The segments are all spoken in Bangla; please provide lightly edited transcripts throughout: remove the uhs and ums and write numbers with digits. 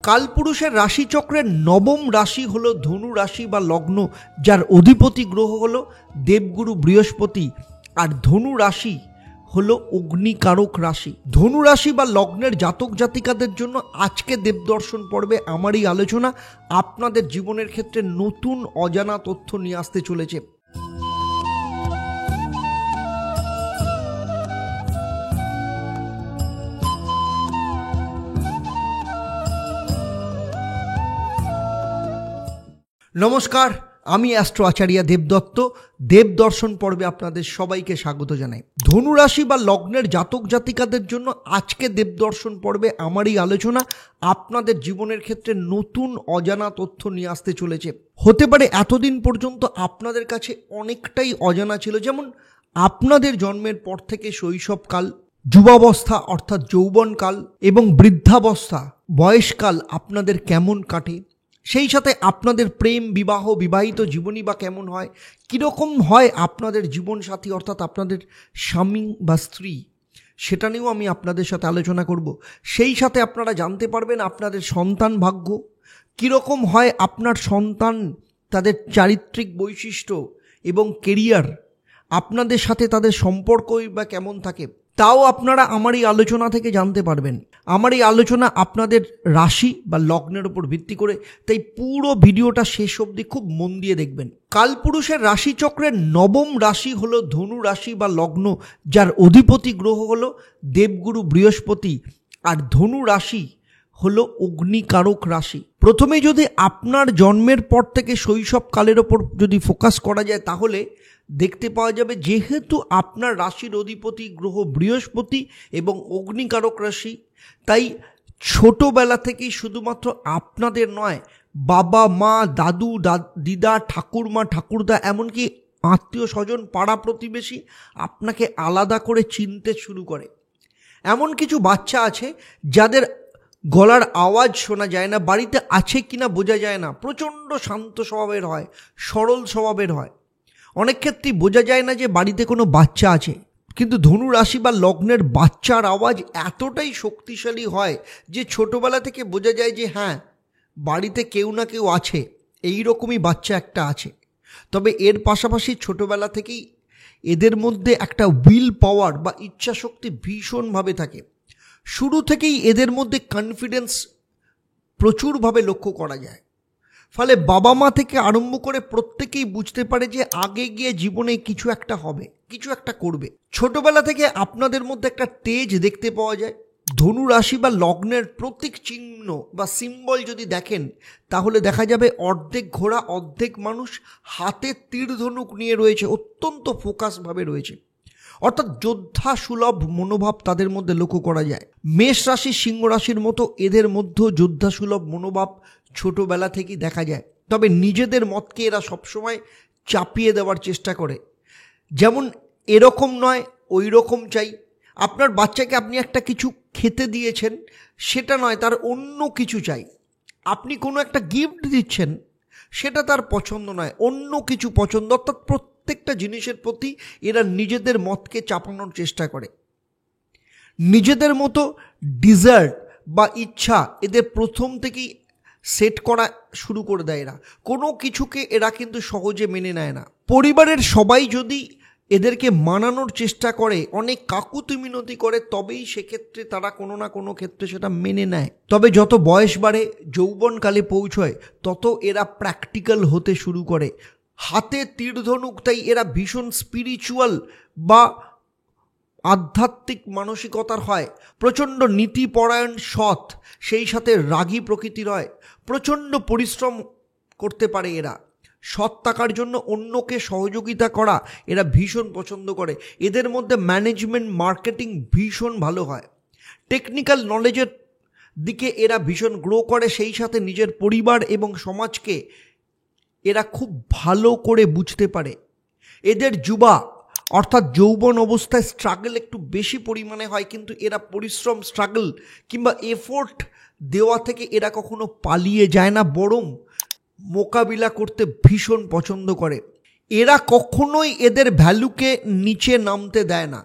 কালপুরুষের রাশিচক্রের নবম রাশি হলো ধনু রাশি বা লগ্ন, যার অধিপতি গ্রহ হলো দেবগুরু বৃহস্পতি। আর ধনু রাশি হলো অগ্নিকারক রাশি। ধনু রাশি বা লগ্নের জাতক জাতিকাদের জন্য আজকে দেবদর্শন পর্বে আমার এই আলোচনা আপনাদের জীবনের ক্ষেত্রে নতুন অজানা তথ্য নিয়ে আসতে চলেছে। নমস্কার, আমি অ্যাস্ট্রো আচার্য দেবদত্ত। দেবদর্শন পর্বে আপনাদের সবাইকে স্বাগত জানাই। ধনু রাশি বা লগ্নের জাতক জাতিকাদের জন্য আজকে দেবদর্শন পর্বে আমার এই আলোচনা আপনাদের জীবনের ক্ষেত্রে নতুন অজানা তথ্য নিয়ে আসতে চলেছে। হতে পারে এতদিন পর্যন্ত আপনাদের কাছে অনেকটাই অজানা ছিল, যেমন আপনাদের জন্মের পর থেকে শৈশবকাল, যুবাবস্থা অর্থাৎ যৌবনকাল এবং বৃদ্ধাবস্থা বয়সকাল আপনাদের কেমন কাটে, সেই সাথে আপনাদের প্রেম, বিবাহ, বিবাহিত জীবনী বা কেমন হয়, কীরকম হয় আপনাদের জীবনসাথী অর্থাৎ আপনাদের স্বামী বা স্ত্রী, সেটা নিয়েও আমি আপনাদের সাথে আলোচনা করব। সেই সাথে আপনারা জানতে পারবেন আপনাদের সন্তান ভাগ্য কীরকম হয়, আপনার সন্তান তাদের চারিত্রিক বৈশিষ্ট্য এবং কেরিয়ার, আপনাদের সাথে তাদের সম্পর্কই বা কেমন থাকে, তাও আপনারা আমার এই আলোচনা থেকে জানতে পারবেন। আমার এই আলোচনা আপনাদের রাশি বা লগ্নের উপর ভিত্তি করে, তাই পুরো ভিডিওটা শেষ অবধি খুব মন দিয়ে দেখবেন। কালপুরুষের রাশিচক্রের নবম রাশি হলো ধনু রাশি বা লগ্ন, যার অধিপতি গ্রহ হলো দেবগুরু বৃহস্পতি। আর ধনু রাশি হলো অগ্নিকারক রাশি। প্রথমে যদি আপনার জন্মের পর থেকে শৈশবকালের ওপর যদি ফোকাস করা যায়, তাহলে দেখতে পাওয়া যাবে যেহেতু আপনার রাশির অধিপতি গ্রহ বৃহস্পতি এবং অগ্নিকারক রাশি, তাই ছোটোবেলা থেকেই শুধুমাত্র আপনাদের নয়, বাবা মা, দাদু দিদা, ঠাকুরমা ঠাকুরদা, এমনকি আত্মীয় স্বজন, পাড়া প্রতিবেশী আপনাকে আলাদা করে চিনতে শুরু করে। এমন কিছু বাচ্চা আছে যাদের গলার আওয়াজ শোনা যায় না, বাড়িতে আছে কিনা বোঝা যায় না, প্রচণ্ড শান্ত স্বভাবের হয়, সরল স্বভাবের হয়, অনেক ক্ষেত্রেই বোঝা যায় না যে বাড়িতে কোনো বাচ্চা আছে। কিন্তু ধনু রাশি বা লগ্নের বাচ্চার আওয়াজ এতটাই শক্তিশালী হয় যে ছোটোবেলা থেকে বোঝা যায় যে হ্যাঁ, বাড়িতে কেউ না কেউ আছে, এই রকমই বাচ্চা একটা আছে। তবে এর পাশাপাশি ছোটোবেলা থেকেই এদের মধ্যে একটা উইল পাওয়ার বা ইচ্ছাশক্তি ভীষণভাবে থাকে। শুরু থেকেই এদের মধ্যে কনফিডেন্স প্রচুরভাবে লক্ষ্য করা যায়। ফলে বাবা মা থেকে আরম্ভ করে প্রত্যেকেই বুঝতে পারে যে আগে গিয়ে জীবনে কিছু একটা হবে, কিছু একটা করবে। ছোটবেলা থেকে আপনাদের মধ্যে একটা তেজ দেখতে পাওয়া যায়। ধনু রাশি বা লগ্নের প্রতীক চিহ্ন বা সিম্বল যদি দেখেন, তাহলে দেখা যাবে অর্ধেক ঘোড়া অর্ধেক মানুষ হাতে তীর ধনুক নিয়ে রয়েছে, অত্যন্ত ফোকাসভাবে রয়েছে, অর্থাৎ যোদ্ধা সুলভ মনোভাব তাদের মধ্যে লক্ষ্য করা যায়। মেষ রাশি, সিংহ রাশির মতো এদের মধ্যেও যোদ্ধা সুলভ মনোভাব ছোটোবেলা থেকেই দেখা যায়। তবে নিজেদের মতকে এরা সবসময় চাপিয়ে দেওয়ার চেষ্টা করে, যেমন এরকম নয় ওই রকম চাই। আপনার বাচ্চাকে আপনি একটা কিছু খেতে দিয়েছেন, সেটা নয়, তার অন্য কিছু চাই। আপনি কোনো একটা গিফট দিচ্ছেন, সেটা তার পছন্দ নয়, অন্য কিছু পছন্দ। অর্থাৎ প্রত্যেকটা জিনিসের প্রতি এরা নিজেদের মতকে চাপানোর চেষ্টা করে। নিজেদের মতো ডিজার্ট বা ইচ্ছা এদের প্রথম থেকেই সেট করা শুরু করে দেয়। এরা কোনো কিছুকে এরা কিন্তু সহজে মেনে নেয় না। পরিবারের সবাই যদি এদেরকে মানানোর চেষ্টা করে, অনেক কাকুতি মিনতি করে, তবেই সেক্ষেত্রে তারা কোনো না কোনো ক্ষেত্রে সেটা মেনে নেয়। তবে যত বয়স বাড়ে, যৌবনকালে পৌঁছয়, তত এরা প্র্যাকটিক্যাল হতে শুরু করে। হাতে তীর ধনুক, তাই এরা ভীষণ স্পিরিচুয়াল বা আধ্যাত্মিক মানসিকতার হয়, প্রচণ্ড নীতিপরায়ণ, সৎ, সেই সাথে রাগী প্রকৃতির হয়, প্রচণ্ড পরিশ্রম করতে পারে এরা। সৎ থাকার জন্য অন্যকে সহযোগিতা করা এরা ভীষণ পছন্দ করে। এদের মধ্যে ম্যানেজমেন্ট, মার্কেটিং ভীষণ ভালো হয়। টেকনিক্যাল নলেজের দিকে এরা ভীষণ গ্রো করে, সেই সাথে নিজের পরিবার এবং সমাজকে এরা খুব ভালো করে বুঝতে পারে। এদের যুবা অর্থাৎ যৌবন অবস্থায় স্ট্রাগল একটু বেশি পরিমাণে হয়, কিন্তু এরা পরিশ্রম, স্ট্রাগল কিংবা এফোর্ট দেওয়া থেকে এরা কখনো পালিয়ে যায় না, বরং মোকাবিলা করতে ভীষণ পছন্দ করে। এরা কখনোই এদের ভ্যালুকে নিচে নামতে দেয় না।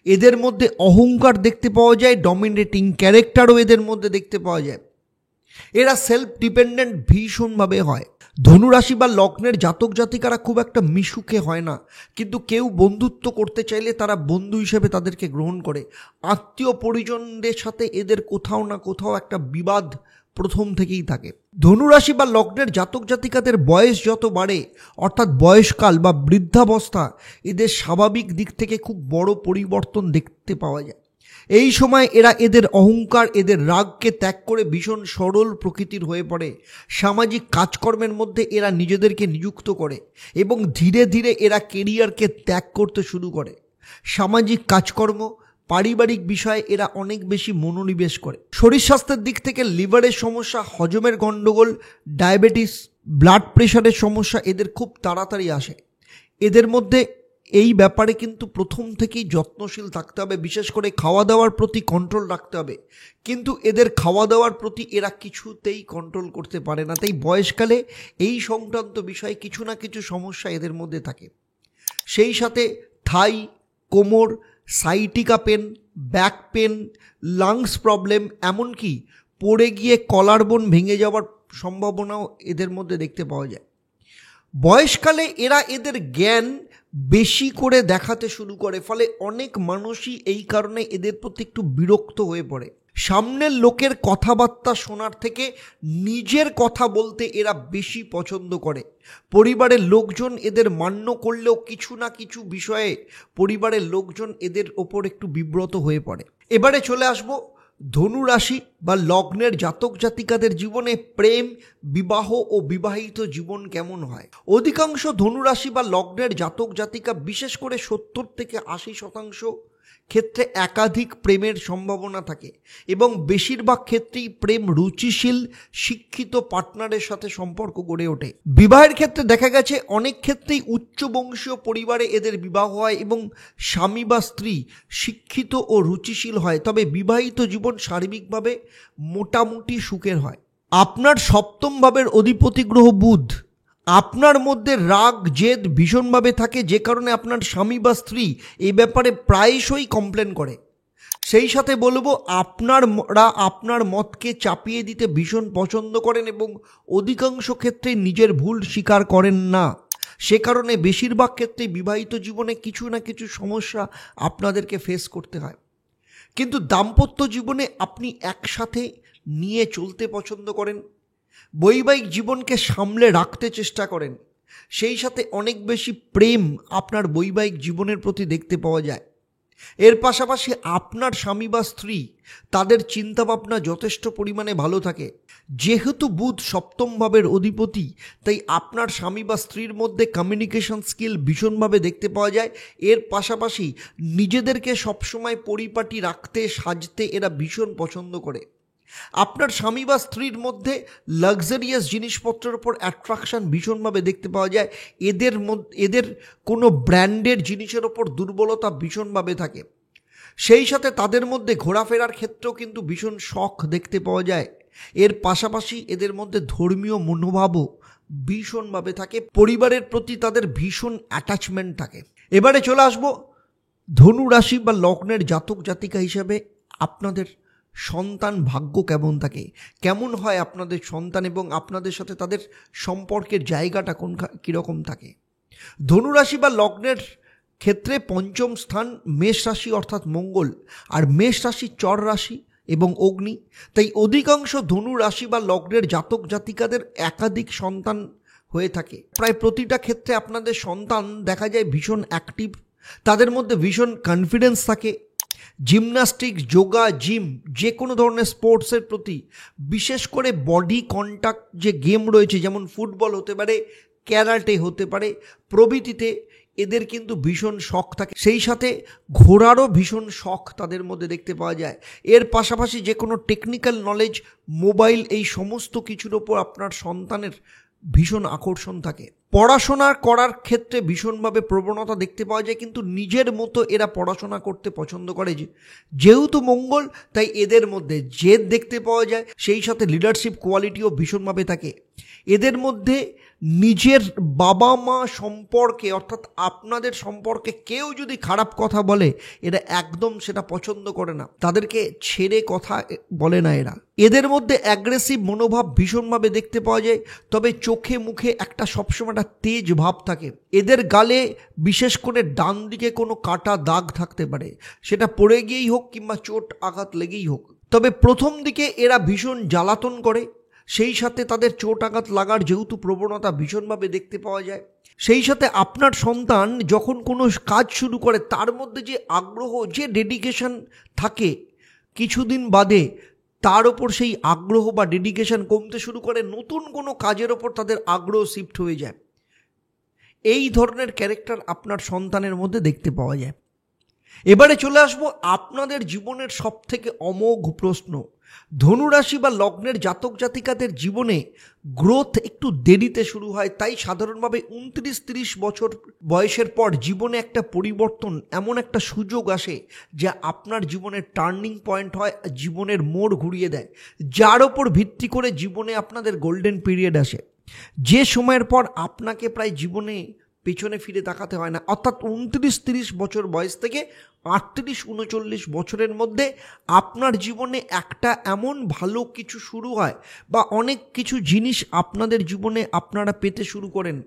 এদের মধ্যে অহংকার দেখতে পাওয়া যায়, ডমিনেটিং ক্যারেক্টারও এদের মধ্যে দেখতে পাওয়া যায়। এরা সেলফ ডিপেন্ডেন্ট ভীষণভাবে হয়। ধনুরাশি বা লগ্নের জাতক জাতিকারা খুব একটা মিশুকে হয় না, কিন্তু কেউ বন্ধুত্ব করতে চাইলে তারা বন্ধু হিসেবে তাদেরকে গ্রহণ করে। আত্মীয় পরিজনদের সাথে এদের কোথাও না কোথাও একটা বিবাদ প্রথম থেকেই থাকে। ধনুরাশি বা লগ্নের জাতক জাতিকাদের বয়স যত বাড়ে, অর্থাৎ বয়সকাল বা বৃদ্ধাবস্থা, এদের স্বাভাবিক দিক থেকে খুব বড় পরিবর্তন দেখতে পাওয়া যায়। এই সময় এরা এদের অহংকার, এদের রাগকে ত্যাগ করে ভীষণ সরল প্রকৃতির হয়ে পড়ে। সামাজিক কাজকর্মের মধ্যে এরা নিজেদেরকে নিযুক্ত করে এবং ধীরে ধীরে এরা কেরিয়ারকে ত্যাগ করতে শুরু করে। সামাজিক কাজকর্ম, পারিবারিক বিষয়ে এরা অনেক বেশি মনোনিবেশ করে। শরীর স্বাস্থ্যের দিক থেকে লিভারের সমস্যা, হজমের গণ্ডগোল, ডায়াবেটিস, ব্লাড প্রেশারের সমস্যা এদের খুব তাড়াতাড়ি আসে। এদের মধ্যে এই ব্যাপারে কিন্তু প্রথম থেকেই যত্নশীল থাকতে হবে, বিশেষ করে খাওয়া দাওয়ার প্রতি কন্ট্রোল রাখতে হবে। কিন্তু এদের খাওয়া দাওয়ার প্রতি এরা কিছুতেই কন্ট্রোল করতে পারে না, তাই বয়সকালে এই সংক্রান্ত বিষয়ে কিছু না কিছু সমস্যা এদের মধ্যে থাকে। সেই সাথে থাই, কোমর, sciatica pain, back pain, lungs problem, এমনকি পড়ে গিয়ে কলার বোন ভেঙে যাওয়ার সম্ভাবনাও এদের মধ্যে দেখতে পাওয়া যায়। বয়সকালে এরা এদের জ্ঞান বেশি করে দেখাতে শুরু করে, ফলে অনেক মানুষই এই কারণে এদের প্রতি একটু বিরক্ত হয়ে পড়ে। সামনের লোকের কথাবার্তা শোনার থেকে নিজের কথা বলতে এরা বেশি পছন্দ করে। পরিবারের লোকজন এদের মান্য করলেও কিছু না কিছু বিষয়ে পরিবারের লোকজন এদের ওপর একটু বিব্রত হয়ে পড়ে। এবারে চলে আসবো ধনুরাশি বা লগ্নের জাতক জাতিকাদের জীবনে প্রেম, বিবাহ ও বিবাহিত জীবন কেমন হয়। অধিকাংশ ধনুরাশি বা লগ্নের জাতক জাতিকা, বিশেষ করে 70 থেকে 80% ক্ষেত্রে একাধিক প্রেমের সম্ভাবনা থাকে এবং বেশিরভাগ ক্ষেত্রেই প্রেম রুচিশীল, শিক্ষিত পার্টনারের সাথে সম্পর্ক গড়ে ওঠে। বিবাহের ক্ষেত্রে দেখা গেছে অনেক ক্ষেত্রেই উচ্চবংশীয় পরিবারে এদের বিবাহ হয় এবং স্বামী বা স্ত্রী শিক্ষিত ও রুচিশীল হয়, তবে বিবাহিত জীবন সার্বিকভাবে মোটামুটি সুখের হয়। আপনার সপ্তম ভাবের অধিপতি গ্রহ বুধ আপনার মধ্যে রাগ জেদ ভীষণভাবে থাকে, যে কারণে আপনার স্বামী বা স্ত্রী এই ব্যাপারে প্রায়শই কমপ্লেন করে। সেই সাথে বলবো, আপনার মতকে চাপিয়ে দিতে ভীষণ পছন্দ করেন এবং অধিকাংশ ক্ষেত্রে নিজের ভুল স্বীকার করেন না। সে কারণে বেশিরভাগ ক্ষেত্রে বিবাহিত জীবনে কিছু না কিছু সমস্যা আপনাদেরকে ফেস করতে হয়। কিন্তু দাম্পত্য জীবনে আপনি একসাথে নিয়ে চলতে পছন্দ করেন, বৈবাহিক জীবনকে সামলে রাখতে চেষ্টা করেন। সেই সাথে অনেক বেশি প্রেম আপনার বৈবাহিক জীবনের প্রতি দেখতে পাওয়া যায়। এর পাশাপাশি আপনার স্বামী বা স্ত্রী, তাদের চিন্তাভাবনা যথেষ্ট পরিমাণে ভালো থাকে। যেহেতু বুধ সপ্তম ভাবের অধিপতি, তাই আপনার স্বামী বা স্ত্রীর মধ্যে কমিউনিকেশন স্কিল ভীষণভাবে দেখতে পাওয়া যায়। এর পাশাপাশি নিজেদেরকে সবসময় পরিপাটি রাখতে, সাজতে এরা ভীষণ পছন্দ করে। আপনার স্বামী বা স্ত্রীর মধ্যে লাক্সারিয়াস জিনিসপত্রের ওপর অ্যাট্রাকশন ভীষণভাবে দেখতে পাওয়া যায়। এদের কোনো ব্র্যান্ডের জিনিসের ওপর দুর্বলতা ভীষণভাবে থাকে। সেই সাথে তাদের মধ্যে ঘোরাফেরার ক্ষেত্রেও কিন্তু ভীষণ শখ দেখতে পাওয়া যায়। এর পাশাপাশি এদের মধ্যে ধর্মীয় মনোভাবও ভীষণভাবে থাকে। পরিবারের প্রতি তাদের ভীষণ অ্যাটাচমেন্ট থাকে। এবারে চলে আসবো ধনু রাশি বা লগ্নের জাতক জাতিকা হিসেবে আপনাদের সন্তান ভাগ্য কেমন থাকে, কেমন হয় আপনাদের সন্তান এবং আপনাদের সাথে তাদের সম্পর্কের জায়গাটা কীরকম থাকে। ধনুরাশি বা লগ্নের ক্ষেত্রে পঞ্চম স্থান মেষ রাশি অর্থাৎ মঙ্গল, আর মেষ রাশি চর রাশি এবং অগ্নি। তাই অধিকাংশ ধনু রাশি বা লগ্নের জাতক জাতিকাদের একাধিক সন্তান হয়ে থাকে। প্রায় প্রতিটা ক্ষেত্রে আপনাদের সন্তান দেখা যায় ভীষণ অ্যাক্টিভ, তাদের মধ্যে ভীষণ কনফিডেন্স থাকে। জিমন্যাস্টিক্স, যোগা, জিম, যে কোনো ধরনের স্পোর্টসের প্রতি, বিশেষ করে বডি কন্ট্যাক্ট যে গেম রয়েছে, যেমন ফুটবল হতে পারে, ক্যারাটে হতে পারে প্রভৃতিতে এদের কিন্তু ভীষণ শখ থাকে। সেই সাথে ঘোরারও ভীষণ শখ তাদের মধ্যে দেখতে পাওয়া যায়। এর পাশাপাশি যে কোনো টেকনিক্যাল নলেজ, মোবাইল, এই সমস্ত কিছুর ওপর আপনার সন্তানের ভীষণ আকর্ষণ থাকে। পড়াশোনা করার ক্ষেত্রে ভীষণভাবে প্রবণতা দেখতে পাওয়া যায়, কিন্তু নিজের মতো এরা পড়াশোনা করতে পছন্দ করে। যেহেতু মঙ্গল, তাই এদের মধ্যে জেদ দেখতে পাওয়া যায়। সেই সাথে লিডারশিপ কোয়ালিটিও ভীষণভাবে থাকে। এদের মধ্যে নিজের বাবা মা সম্পর্কে অর্থাৎ আপনাদের সম্পর্কে কেউ যদি খারাপ কথা বলে এরা একদম সেটা পছন্দ করে না, তাদেরকে ছেড়ে কথা বলে না এরা। এদের মধ্যে অ্যাগ্রেসিভ মনোভাব ভীষণভাবে দেখতে পাওয়া যায়, তবে চোখে মুখে একটা সবসময় একটা তেজ ভাব থাকে। এদের গালে বিশেষ করে ডান দিকে কোনো কাটা দাগ থাকতে পারে, সেটা পড়ে গিয়েই হোক কিংবা চোট আঘাত লেগেই হোক। তবে প্রথম দিকে এরা ভীষণ জ্বালাতন করে, সেই সাথে তাদের চোট আঘাত লাগার যেহেতু প্রবণতা ভীষণভাবে দেখতে পাওয়া যায়, সেই সাথে আপনার সন্তান যখন কোনো কাজ শুরু করে তার মধ্যে যে আগ্রহ, যে ডেডিকেশন থাকে, কিছুদিন বাদে তার ওপর সেই আগ্রহ বা ডেডিকেশন কমতে শুরু করে, নতুন কোনো কাজের ওপর তাদের আগ্রহ শিফট হয়ে যায়। এই ধরনের ক্যারেক্টার আপনার সন্তানের মধ্যে দেখতে পাওয়া যায়। এবারে চলে আসবো আপনাদের জীবনের সবথেকে অমোঘ প্রশ্ন। ধনুরাশি বা লগ্নের জাতক জাতিকাদের জীবনে গ্রোথ একটু দেরিতে শুরু হয়, তাই সাধারণভাবে 29-30 বছর বয়সের পর জীবনে একটা পরিবর্তন, এমন একটা সুযোগ আসে যা আপনার জীবনের টার্নিং পয়েন্ট হয়, জীবনের মোড় ঘুরিয়ে দেয়, যার ওপর ভিত্তি করে জীবনে আপনাদের গোল্ডেন পিরিয়ড আসে, যে সময়ের পর আপনাকে প্রায় জীবনে পেছনে ফিরে তাকাতে হয় না। অর্থাৎ 29-30 বছর বয়স থেকে 38-39 বছরের মধ্যে আপনার জীবনে একটা এমন ভালো কিছু শুরু হয় বা অনেক কিছু জিনিস আপনাদের জীবনে আপনারা পেতে শুরু করেন,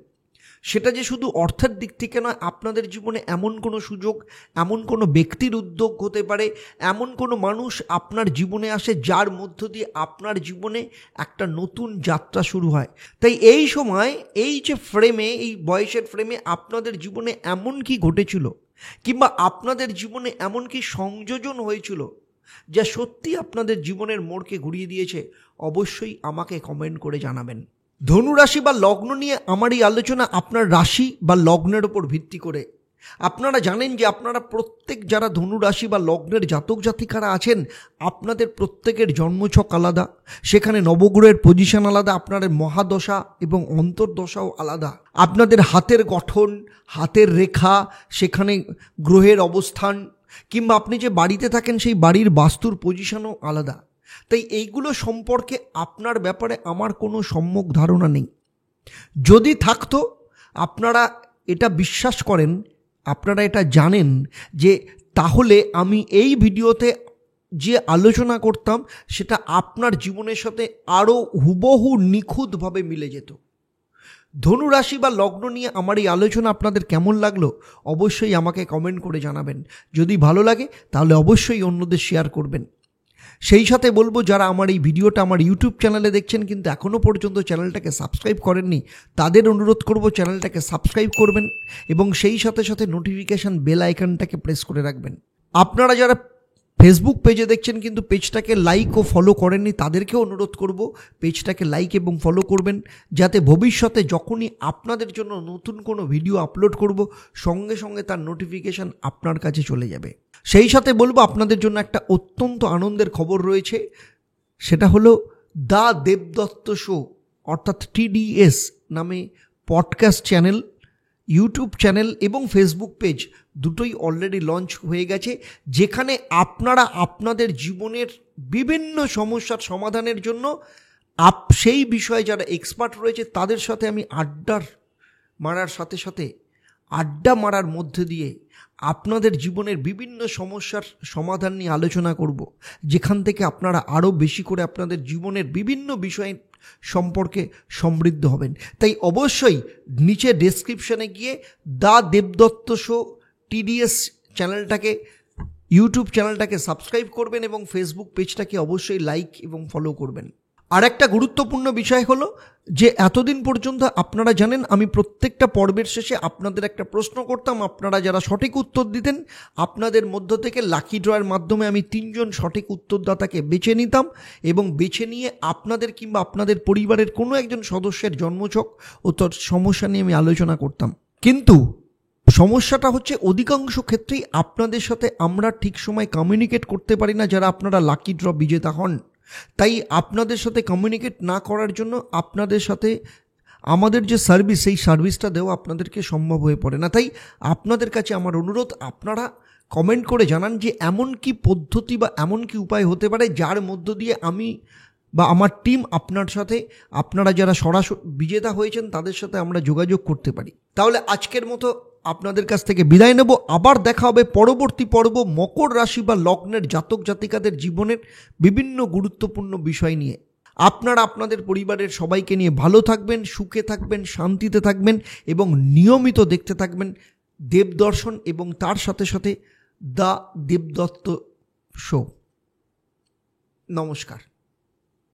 সেটা যে শুধু অর্থের দিক থেকে নয়, আপনাদের জীবনে এমন কোনো সুযোগ, এমন কোনো ব্যক্তির উদ্যোগ হতে পারে, এমন কোনো মানুষ আপনার জীবনে আসে যার মধ্য দিয়ে আপনার জীবনে একটা নতুন যাত্রা শুরু হয়। তাই এই সময়, এই যে ফ্রেমে, এই বয়সের ফ্রেমে আপনাদের জীবনে এমন কি ঘটেছিল কিংবা আপনাদের জীবনে এমন কি সংযোজন হয়েছিল যা সত্যি আপনাদের জীবনের মোড়কে ঘুরিয়ে দিয়েছে, অবশ্যই আমাকে কমেন্ট করে জানাবেন। ধনুরাশি বা লগ্ন নিয়ে আমার এই আলোচনা আপনার রাশি বা লগ্নের ওপর ভিত্তি করে। আপনারা জানেন যে আপনারা প্রত্যেক যারা ধনুরাশি বা লগ্নের জাতক জাতিকারা আছেন, আপনাদের প্রত্যেকের জন্মছক আলাদা, সেখানে নবগ্রহের পজিশন আলাদা, আপনাদের মহাদশা এবং অন্তর্দশাও আলাদা, আপনাদের হাতের গঠন, হাতের রেখা, সেখানে গ্রহের অবস্থান, কিংবা আপনি যে বাড়িতে থাকেন সেই বাড়ির বাস্তুর পজিশনও আলাদা। তাই এইগুলো সম্পর্কে আপনার ব্যাপারে আমার কোনো সম্যক ধারণা নেই। যদি থাকতো, আপনারা এটা বিশ্বাস করেন, আপনারা এটা জানেন যে তাহলে আমি এই ভিডিওতে যে আলোচনা করতাম সেটা আপনার জীবনের সাথে আরও হুবহু নিখুঁতভাবে মিলে যেত। ধনুরাশি বা লগ্ন নিয়ে আমার এই আলোচনা আপনাদের কেমন লাগলো অবশ্যই আমাকে কমেন্ট করে জানাবেন। যদি ভালো লাগে তাহলে অবশ্যই অন্যদের শেয়ার করবেন। সেই সাথে বলবো, যারা আমার এই ভিডিওটা আমার ইউটিউব চ্যানেলে দেখছেন কিন্তু এখনও পর্যন্ত চ্যানেলটাকে সাবস্ক্রাইব করেননি, তাদের অনুরোধ করব চ্যানেলটাকে সাবস্ক্রাইব করবেন এবং সেই সাথে সাথে নোটিফিকেশান বেল আইকনটাকে প্রেস করে রাখবেন। আপনারা যারা ফেসবুক পেজে দেখছেন কিন্তু পেজটাকে লাইক ও ফলো করেননি, তাদেরকেও অনুরোধ করব পেজটাকে লাইক এবং ফলো করবেন, যাতে ভবিষ্যতে যখনই আপনাদের জন্য নতুন কোনো ভিডিও আপলোড করব সঙ্গে সঙ্গে তার নোটিফিকেশান আপনার কাছে চলে যাবে। সেই সাথে বলবো, আপনাদের জন্য একটা অত্যন্ত আনন্দের খবর রয়েছে, সেটা হলো দ্য দেবদত্ত শো অর্থাৎ TDS নামে পডকাস্ট চ্যানেল, ইউটিউব চ্যানেল এবং ফেসবুক পেজ দুটোই অলরেডি লঞ্চ হয়ে গেছে, যেখানে আপনারা আপনাদের জীবনের বিভিন্ন সমস্যার সমাধানের জন্য সেই বিষয়ে যারা এক্সপার্ট রয়েছে তাদের সাথে আমি আড্ডা মারার মধ্যে দিয়ে আপনাদের জীবনের বিভিন্ন সমস্যার সমাধান নিয়ে আলোচনা করব, যেখান থেকে আপনারা আরও বেশি করে আপনাদের জীবনের বিভিন্ন বিষয় সম্পর্কে সমৃদ্ধ হবেন। তাই অবশ্যই নিচে ডেসক্রিপশনে গিয়ে দ্য দেবদত্ত শো TDS চ্যানেলটাকে, ইউটিউব চ্যানেলটাকে সাবস্ক্রাইব করবেন এবং ফেসবুক পেজটাকে অবশ্যই লাইক এবং ফলো করবেন। আর একটা গুরুত্বপূর্ণ বিষয় হলো যে এতদিন পর্যন্ত আপনারা জানেন আমি প্রত্যেকটা পর্বের শেষে আপনাদের একটা প্রশ্ন করতাম, আপনারা যারা সঠিক উত্তর দিতেন আপনাদের মধ্য থেকে লাকি ড্রয়ের মাধ্যমে আমি 3 জন সঠিক উত্তরদাতাকে বেছে নিতাম এবং বেছে নিয়ে আপনাদের কিংবা আপনাদের পরিবারের কোনো একজন সদস্যের জন্মছক ও তার সমস্যা নিয়ে আমি আলোচনা করতাম। কিন্তু সমস্যাটা হচ্ছে অধিকাংশ ক্ষেত্রেই আপনাদের সাথে আমরা ঠিক সময় কমিউনিকেট করতে পারি না, যারা আপনারা লাকি ড্র বিজেতা হন। তাই আপনাদের সাথে কমিউনিকেট না করার জন্য আপনাদের সাথে আমাদের যে সার্ভিস, সেই সার্ভিসটা দেওয়া আপনাদেরকে সম্ভব হয়ে পড়ে না। তাই আপনাদের কাছে আমার অনুরোধ, আপনারা কমেন্ট করে জানান যে এমন কি পদ্ধতি বা এমন কি উপায় হতে পারে যার মধ্য দিয়ে আমি বা আমার টিম আপনার সাথে, আপনারা যারা সরাসরি বিজেতা হয়েছেন তাদের সাথে আমরা যোগাযোগ করতে পারি। তাহলে আজকের মতো আপনাদের কাছ থেকে বিদায় নেব। আবার দেখা হবে পরবর্তী পর্ব মকর রাশি বা লগ্নের জাতক জাতিকাদের জীবনের বিভিন্ন গুরুত্বপূর্ণ বিষয় নিয়ে। আপনারা আপনাদের পরিবারের সবাইকে নিয়ে ভালো থাকবেন, সুখে থাকবেন, শান্তিতে থাকবেন এবং নিয়মিত দেখতে থাকবেন দেবদর্শন এবং তার সাথে সাথে দ্য দেবদত্ত শো। নমস্কার।